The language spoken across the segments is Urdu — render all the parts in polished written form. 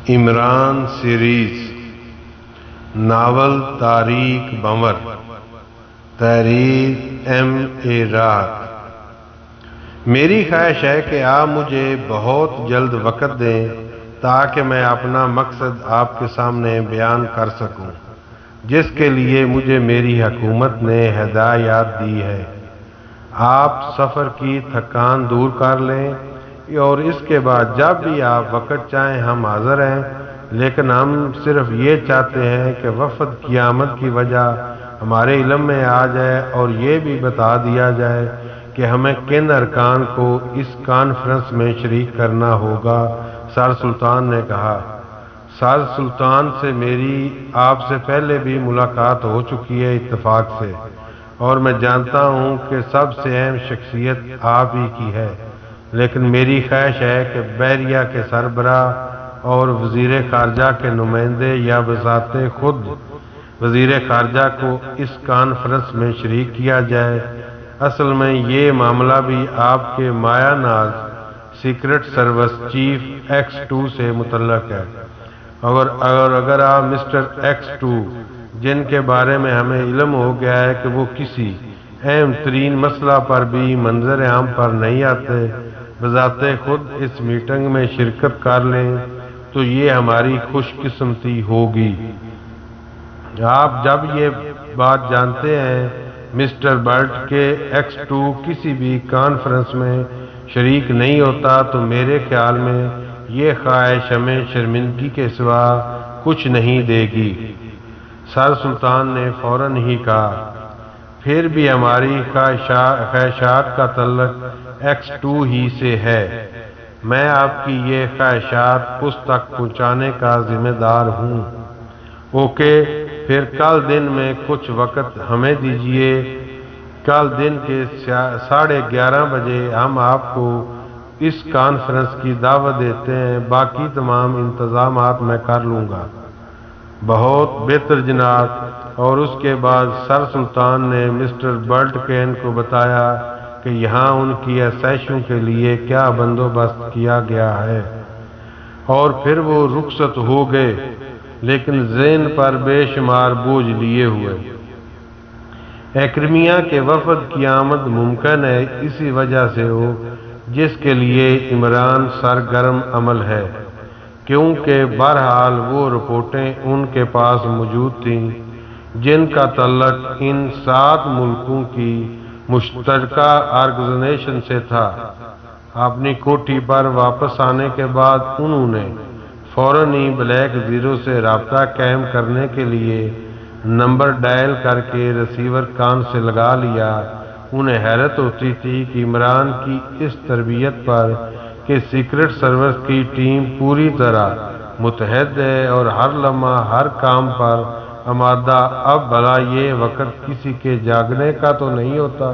عمران سیریز ناول تاریخ بنور تحریر M.A. راحت۔ میری خواہش ہے کہ آپ مجھے بہت جلد وقت دیں تاکہ میں اپنا مقصد آپ کے سامنے بیان کر سکوں جس کے لیے مجھے میری حکومت نے ہدایات دی ہے۔ آپ سفر کی تھکان دور کر لیں اور اس کے بعد جب بھی آپ وقت چاہیں ہم حاضر ہیں، لیکن ہم صرف یہ چاہتے ہیں کہ وفد قیامت کی وجہ ہمارے علم میں آ جائے اور یہ بھی بتا دیا جائے کہ ہمیں کن ارکان کو اس کانفرنس میں شریک کرنا ہوگا۔ سر سلطان نے کہا، سر سلطان سے میری آپ سے پہلے بھی ملاقات ہو چکی ہے اتفاق سے، اور میں جانتا ہوں کہ سب سے اہم شخصیت آپ ہی کی ہے، لیکن میری خواہش ہے کہ بحریہ کے سربراہ اور وزیر خارجہ کے نمائندے یا بذات خود وزیر خارجہ کو اس کانفرنس میں شریک کیا جائے۔ اصل میں یہ معاملہ بھی آپ کے مایہ ناز سیکرٹ سروس چیف X2 سے متعلق ہے، اور اگر آپ مسٹر X2 جن کے بارے میں ہمیں علم ہو گیا ہے کہ وہ کسی اہم ترین مسئلہ پر بھی منظر عام پر نہیں آتے، بذات خود اس میٹنگ میں شرکت کر لیں تو یہ ہماری خوش قسمتی ہوگی۔ آپ جب یہ بات جانتے ہیں مسٹر برٹ کے X2 کسی بھی کانفرنس میں شریک نہیں ہوتا تو میرے خیال میں یہ خواہش ہمیں شرمندگی کے سوا کچھ نہیں دے گی۔ سر سلطان نے فوراً ہی کہا، پھر بھی ہماری خواہشات کا تعلق X2 ہی سے ہے۔ میں آپ کی یہ خواہشات اس تک پہنچانے کا ذمہ دار ہوں۔ اوکے، پھر کل دن میں کچھ وقت ہمیں دیجیے۔ کل دن کے 11:30 بجے ہم آپ کو اس کانفرنس کی دعوت دیتے ہیں۔ باقی تمام انتظامات میں کر لوں گا۔ بہت بہتر جناب۔ اور اس کے بعد سر سلطان نے مسٹر برٹ کین کو بتایا کہ یہاں ان کی آسائشوں کے لیے کیا بندوبست کیا گیا ہے، اور پھر وہ رخصت ہو گئے، لیکن ذہن پر بے شمار بوجھ لیے ہوئے۔ ایکرمیا کے وفد کی آمد ممکن ہے اسی وجہ سے ہو جس کے لیے عمران سرگرم عمل ہے، کیونکہ بہرحال وہ رپورٹیں ان کے پاس موجود تھیں جن کا تعلق ان 7 ملکوں کی مشترکہ آرگنائزیشن سے تھا۔ اپنی کوٹھی پر واپس آنے کے بعد انہوں نے فوراً ہی بلیک زیرو سے رابطہ قائم کرنے کے لیے نمبر ڈائل کر کے ریسیور کان سے لگا لیا۔ انہیں حیرت ہوتی تھی کہ عمران کی اس تربیت پر کہ سیکرٹ سروس کی ٹیم پوری طرح متحد ہے اور ہر لمحہ ہر کام پر آمادہ۔ اب بھلا یہ وقت کسی کے جاگنے کا تو نہیں ہوتا،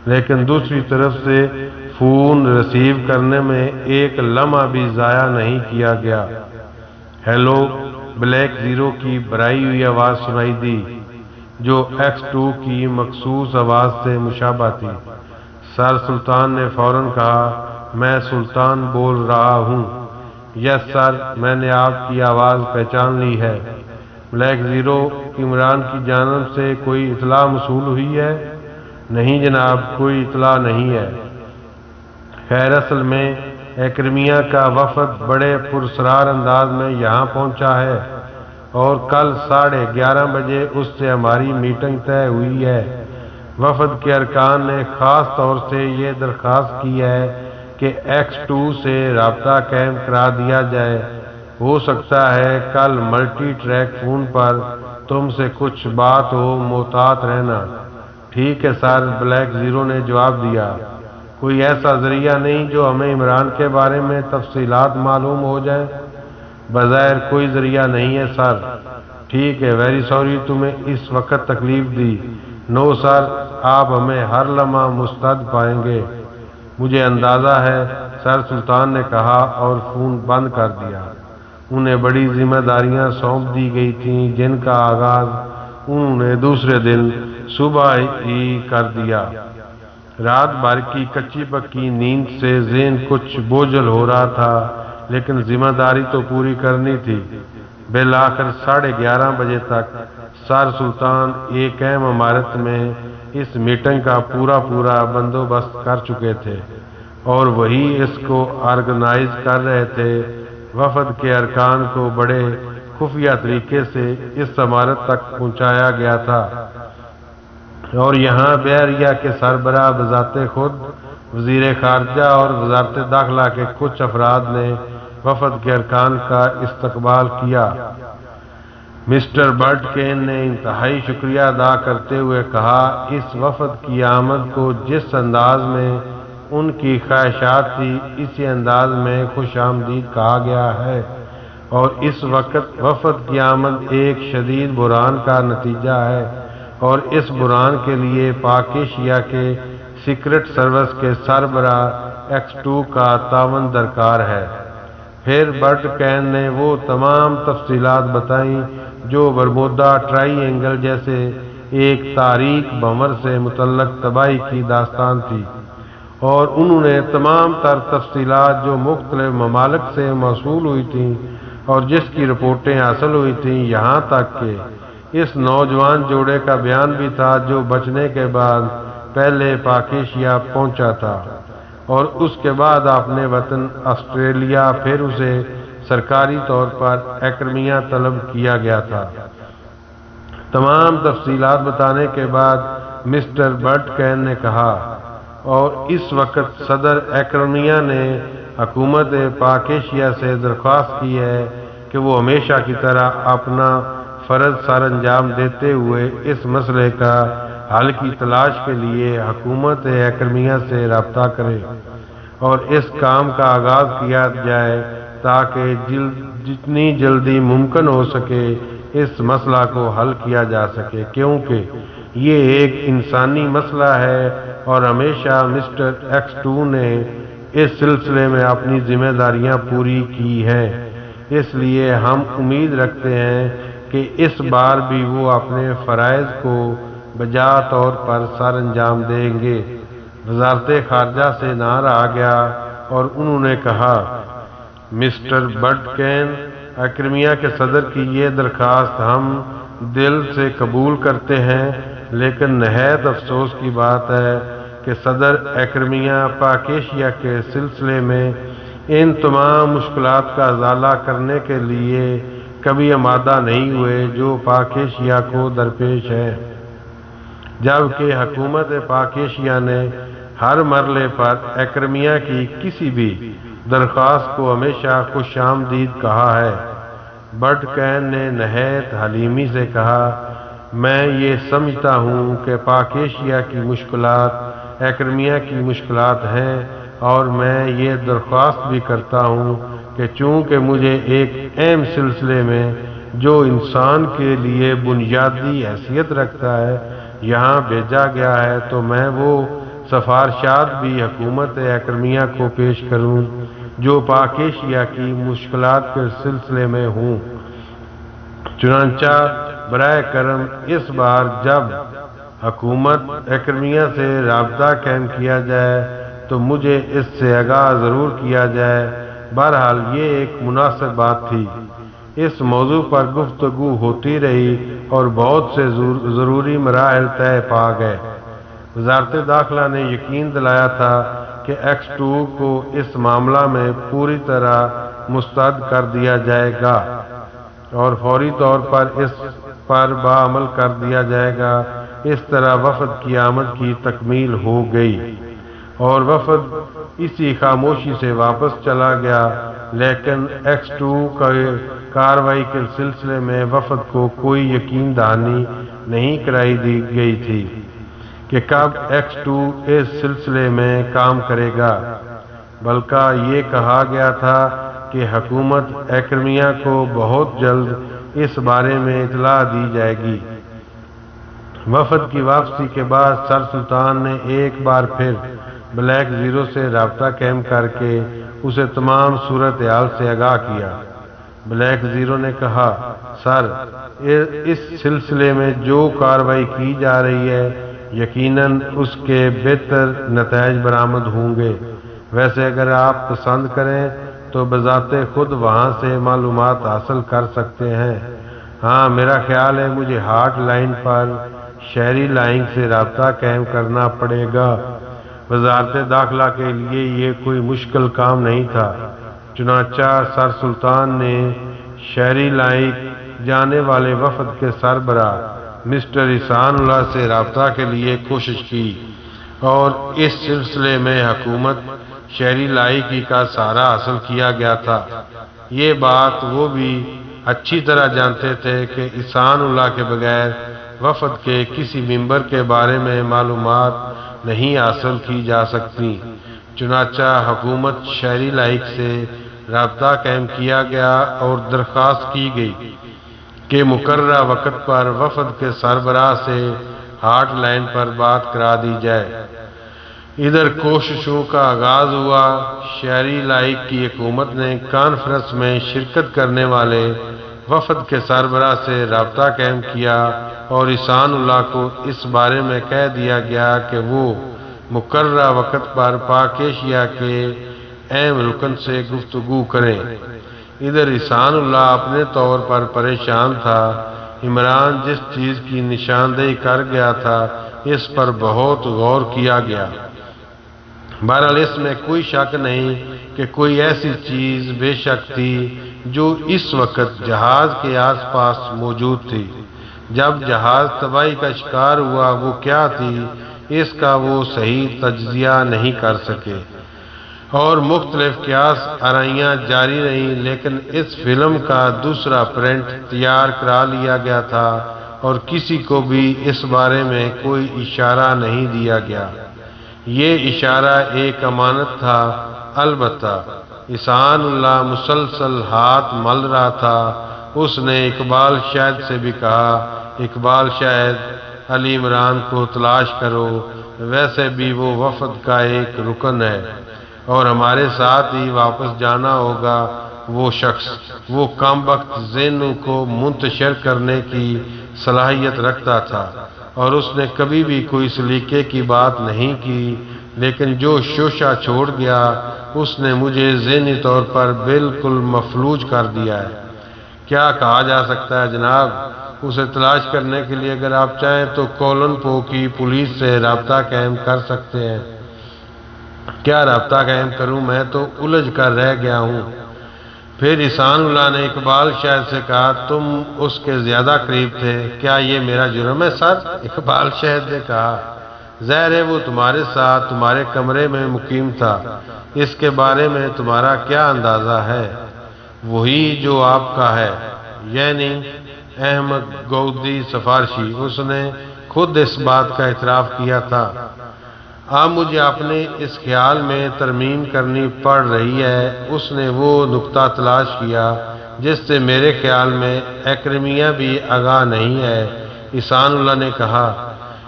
لیکن دوسری طرف سے فون ریسیو کرنے میں ایک لمحہ بھی ضائع نہیں کیا گیا۔ ہیلو، بلیک زیرو کی بھرائی ہوئی آواز سنائی دی جو X2 کی مخصوص آواز سے مشابہ تھی۔ سر سلطان نے فوراً کہا، میں سلطان بول رہا ہوں۔ یس سر، میں نے آپ کی آواز پہچان لی ہے۔ بلیک زیرو، عمران کی جانب سے کوئی اطلاع موصول ہوئی ہے؟ نہیں جناب، کوئی اطلاع نہیں ہے۔ خیر، اصل میں ایکرمیا کا وفد بڑے پراسرار انداز میں یہاں پہنچا ہے اور کل 11:30 بجے اس سے ہماری میٹنگ طے ہوئی ہے۔ وفد کے ارکان نے خاص طور سے یہ درخواست کی ہے کہ X2 سے رابطہ قائم کرا دیا جائے۔ ہو سکتا ہے کل ملٹی ٹریک فون پر تم سے کچھ بات ہو، محتاط رہنا۔ ٹھیک ہے سر، بلیک زیرو نے جواب دیا۔ کوئی ایسا ذریعہ نہیں جو ہمیں عمران کے بارے میں تفصیلات معلوم ہو جائیں؟ بظاہر کوئی ذریعہ نہیں ہے سر۔ ٹھیک ہے، ویری سوری تمہیں اس وقت تکلیف دی۔ نو سر، آپ ہمیں ہر لمحہ مستعد پائیں گے۔ مجھے اندازہ ہے، سر سلطان نے کہا اور فون بند کر دیا۔ انہیں بڑی ذمہ داریاں سونپ دی گئی تھیں جن کا آغاز انہوں نے دوسرے دن صبح ہی کر دیا۔ رات بھر کی کچی پکی نیند سے ذہن کچھ بوجھل ہو رہا تھا، لیکن ذمہ داری تو پوری کرنی تھی۔ بالآخر 11:30 بجے تک سر سلطان ایک اہم عمارت میں اس میٹنگ کا پورا بندوبست کر چکے تھے اور وہی اس کو آرگنائز کر رہے تھے۔ وفد کے ارکان کو بڑے خفیہ طریقے سے اس عمارت تک پہنچایا گیا تھا اور یہاں بحریہ کے سربراہ بذات خود وزیر خارجہ اور وزارت داخلہ کے کچھ افراد نے وفد کے ارکان کا استقبال کیا۔ مسٹر برٹ کین نے انتہائی شکریہ ادا کرتے ہوئے کہا، اس وفد کی آمد کو جس انداز میں ان کی خواہشات تھی اسی انداز میں خوش آمدید کہا گیا ہے، اور اس وقت وفد کی آمد ایک شدید بحران کا نتیجہ ہے اور اس بحران کے لیے پاک ایشیا کے سیکرٹ سروس کے سربراہ X2 کا تعاون درکار ہے۔ پھر برٹ کین نے وہ تمام تفصیلات بتائیں جو برمودا ٹرائی اینگل جیسے ایک تاریک بھنور سے متعلق تباہی کی داستان تھی، اور انہوں نے تمام تر تفصیلات جو مختلف ممالک سے موصول ہوئی تھیں اور جس کی رپورٹیں حاصل ہوئی تھیں، یہاں تک کہ اس نوجوان جوڑے کا بیان بھی تھا جو بچنے کے بعد پہلے پاک ایشیا پہنچا تھا اور اس کے بعد اپنے وطن آسٹریلیا پھر اسے سرکاری طور پر ایکرمیا طلب کیا گیا تھا۔ تمام تفصیلات بتانے کے بعد مسٹر برٹ کین نے کہا، اور اس وقت صدر ایکرمیا نے حکومت پاک ایشیا سے درخواست کی ہے کہ وہ ہمیشہ کی طرح اپنا فرض سر انجام دیتے ہوئے اس مسئلے کا حل کی تلاش کے لیے حکومت ایکرمیا سے رابطہ کرے اور اس کام کا آغاز کیا جائے تاکہ جتنی جلدی ممکن ہو سکے اس مسئلہ کو حل کیا جا سکے، کیونکہ یہ ایک انسانی مسئلہ ہے اور ہمیشہ مسٹر X2 نے اس سلسلے میں اپنی ذمہ داریاں پوری کی ہیں، اس لیے ہم امید رکھتے ہیں کہ اس بار بھی وہ اپنے فرائض کو بجا طور پر سر انجام دیں گے۔ وزارت خارجہ سے نہ رہا گیا اور انہوں نے کہا، مسٹر برٹ کین، ایکرمیا کے صدر کی یہ درخواست ہم دل سے قبول کرتے ہیں، لیکن نہایت افسوس کی بات ہے کہ صدر ایکرمیا پاک ایشیا کے سلسلے میں ان تمام مشکلات کا ازالہ کرنے کے لیے کبھی آمادہ نہیں ہوئے جو پاک ایشیا کو درپیش ہے، جبکہ حکومت پاک ایشیا نے ہر مرحلے پر ایکرمیا کی کسی بھی درخواست کو ہمیشہ خوش آمدید کہا ہے۔ برٹ کین نے نہایت حلیمی سے کہا، میں یہ سمجھتا ہوں کہ پاک ایشیا کی مشکلات ایکرمیا کی مشکلات ہیں، اور میں یہ درخواست بھی کرتا ہوں کہ چونکہ مجھے ایک اہم سلسلے میں جو انسان کے لیے بنیادی حیثیت رکھتا ہے یہاں بھیجا گیا ہے، تو میں وہ سفارشات بھی حکومت ایکرمیا کو پیش کروں جو پاک ایشیا کی مشکلات کے سلسلے میں ہوں۔ چنانچہ برائے کرم اس بار جب حکومت ایکرمیا سے رابطہ قائم کیا جائے تو مجھے اس سے آگاہ ضرور کیا جائے۔ بہرحال یہ ایک مناسب بات تھی۔ اس موضوع پر گفتگو ہوتی رہی اور بہت سے ضروری مراحل طے پا گئے۔ وزارت داخلہ نے یقین دلایا تھا کہ X2 کو اس معاملہ میں پوری طرح مستعد کر دیا جائے گا اور فوری طور پر اس پر بعمل کر دیا جائے گا۔ اس طرح وفد کی آمد کی تکمیل ہو گئی اور وفد اسی خاموشی سے واپس چلا گیا، لیکن X2 کارروائی کے سلسلے میں وفد کو کوئی یقین دہانی نہیں کرائی دی گئی تھی کہ کب X2 اس سلسلے میں کام کرے گا، بلکہ یہ کہا گیا تھا کہ حکومت ایکرمیا کو بہت جلد اس بارے میں اطلاع دی جائے گی۔ وفد کی واپسی کے بعد سر سلطان نے ایک بار پھر بلیک زیرو سے رابطہ قائم کر کے اسے تمام صورتحال سے آگاہ کیا۔ بلیک زیرو نے کہا، سر، اس سلسلے میں جو کارروائی کی جا رہی ہے یقیناً اس کے بہتر نتائج برآمد ہوں گے۔ ویسے اگر آپ پسند کریں تو بذات خود وہاں سے معلومات حاصل کر سکتے ہیں۔ ہاں، میرا خیال ہے مجھے ہاٹ لائن پر شہری لائن سے رابطہ قائم کرنا پڑے گا۔ وزارت داخلہ کے لیے یہ کوئی مشکل کام نہیں تھا، چنانچہ سر سلطان نے شہری لائن جانے والے وفد کے سربراہ مسٹر احسان اللہ سے رابطہ کے لیے کوشش کی اور اس سلسلے میں حکومت شہری لائحقی کا سہارا حاصل کیا گیا تھا۔ یہ بات وہ بھی اچھی طرح جانتے تھے کہ احسان اللہ کے بغیر وفد کے کسی ممبر کے بارے میں معلومات نہیں حاصل کی جا سکتی، چنانچہ حکومت شہری لائق سے رابطہ قائم کیا گیا اور درخواست کی گئی کہ مقررہ وقت پر وفد کے سربراہ سے ہاٹ لائن پر بات کرا دی جائے۔ ادھر کوششوں کا آغاز ہوا۔ شہری لائق کی حکومت نے کانفرنس میں شرکت کرنے والے وفد کے سربراہ سے رابطہ قائم کیا اور احسان اللہ کو اس بارے میں کہہ دیا گیا کہ وہ مقررہ وقت پر پاک ایشیا کے اہم رکن سے گفتگو کریں۔ ادھر احسان اللہ اپنے طور پر پریشان تھا۔ عمران جس چیز کی نشاندہی کر گیا تھا اس پر بہت غور کیا گیا۔ بہرحال اس میں کوئی شک نہیں کہ کوئی ایسی چیز بے شک تھی جو اس وقت جہاز کے آس پاس موجود تھی۔ جب جہاز تباہی کا شکار ہوا وہ کیا تھی اس کا وہ صحیح تجزیہ نہیں کر سکے اور مختلف قیاس آرائیاں جاری رہیں، لیکن اس فلم کا دوسرا پرنٹ تیار کرا لیا گیا تھا اور کسی کو بھی اس بارے میں کوئی اشارہ نہیں دیا گیا۔ یہ اشارہ ایک امانت تھا۔ البتہ احسان اللہ مسلسل ہاتھ مل رہا تھا۔ اس نے اقبال شاہد سے بھی کہا، اقبال شاہد، علی عمران کو تلاش کرو، ویسے بھی وہ وفد کا ایک رکن ہے اور ہمارے ساتھ ہی واپس جانا ہوگا۔ وہ شخص وہ کم وقت ذہنوں کو منتشر کرنے کی صلاحیت رکھتا تھا اور اس نے کبھی بھی کوئی سلیقے کی بات نہیں کی، لیکن جو شوشہ چھوڑ گیا اس نے مجھے ذہنی طور پر بالکل مفلوج کر دیا ہے۔ کیا کہا جا سکتا ہے جناب؟ اسے تلاش کرنے کے لیے اگر آپ چاہیں تو کولن پو کی پولیس سے رابطہ قائم کر سکتے ہیں۔ کیا رابطہ قائم کروں؟ میں تو الجھ کر رہ گیا ہوں۔ پھر احسان اللہ نے اقبال شاہد سے کہا، تم اس کے زیادہ قریب تھے، کیا یہ میرا جرم ہے سر؟ اقبال شاہد نے کہا، ظاہر ہے وہ تمہارے ساتھ تمہارے کمرے میں مقیم تھا، اس کے بارے میں تمہارا کیا اندازہ ہے؟ وہی جو آپ کا ہے، یعنی احمد گودی سفارشی، اس نے خود اس بات کا اعتراف کیا تھا۔ اب مجھے اپنے اس خیال میں ترمیم کرنی پڑ رہی ہے۔ اس نے وہ نقطہ تلاش کیا جس سے میرے خیال میں اکرمیہ بھی آگاہ نہیں ہے۔ احسان اللہ نے کہا،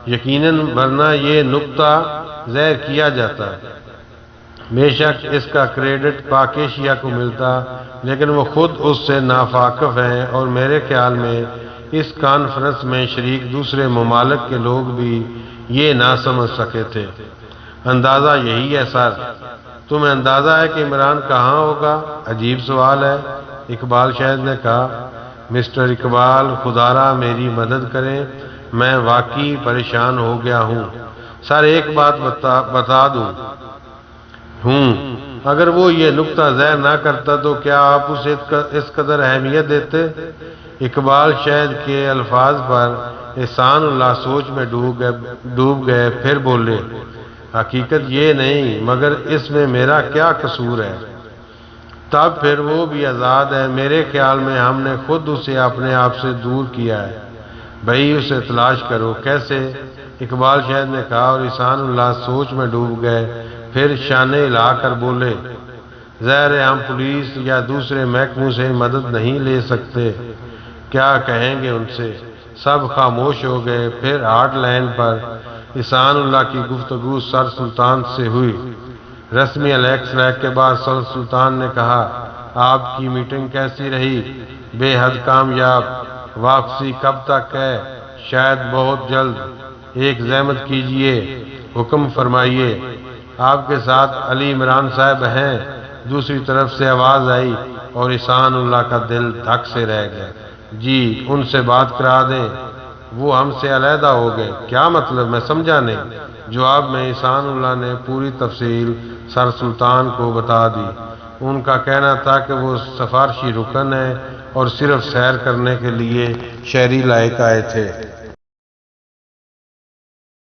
یقیناً، ورنہ یہ نقطہ ظاہر کیا جاتا۔ بے شک اس کا کریڈٹ پاک ایشیا کو ملتا، لیکن وہ خود اس سے ناواقف ہیں اور میرے خیال میں اس کانفرنس میں شریک دوسرے ممالک کے لوگ بھی یہ نہ سمجھ سکے تھے۔ اندازہ یہی ہے سر۔ تمہیں اندازہ ہے کہ عمران کہاں ہوگا؟ عجیب سوال ہے، اقبال شاہد نے کہا۔ مسٹر اقبال، خدارا میری مدد کریں، میں واقعی پریشان ہو گیا ہوں۔ سر ایک بات بتا دوں اگر وہ یہ نقطہ ظاہر نہ کرتا تو کیا آپ اسے اس قدر اہمیت دیتے؟ اقبال شاہد کے الفاظ پر احسان اللہ سوچ میں ڈوب گئے، پھر بولے، حقیقت یہ نہیں، مگر اس میں میرا کیا قصور ہے؟ تب پھر وہ بھی آزاد ہے۔ میرے خیال میں ہم نے خود اسے اپنے آپ سے دور کیا ہے۔ بھئی اسے تلاش کرو۔ کیسے؟ اقبال شاہد نے کہا اور احسان اللہ سوچ میں ڈوب گئے، پھر شانے ہلا کر بولے، ظاہر ہے ہم پولیس یا دوسرے محکموں سے مدد نہیں لے سکتے، کیا کہیں گے ان سے؟ سب خاموش ہو گئے۔ پھر ہاٹ لائن پر احسان اللہ کی گفتگو سر سلطان سے ہوئی۔ رسمی الیکس ریک کے بعد سر سلطان نے کہا، آپ کی میٹنگ کیسی رہی؟ بے حد کامیاب۔ واپسی کب تک ہے؟ شاید بہت جلد۔ ایک زحمت کیجئے، حکم فرمائیے۔ آپ کے ساتھ علی عمران صاحب ہیں؟ دوسری طرف سے آواز آئی اور احسان اللہ کا دل دھک سے رہ گیا۔ جی ان سے بات کرا دیں، وہ ہم سے علیحدہ ہو گئے۔ کیا مطلب؟ میں سمجھا نہیں۔ جواب میں احسان اللہ نے پوری تفصیل سر سلطان کو بتا دی۔ ان کا کہنا تھا کہ وہ سفارشی رکن ہیں اور صرف سیر کرنے کے لیے شہری لائق آئے تھے۔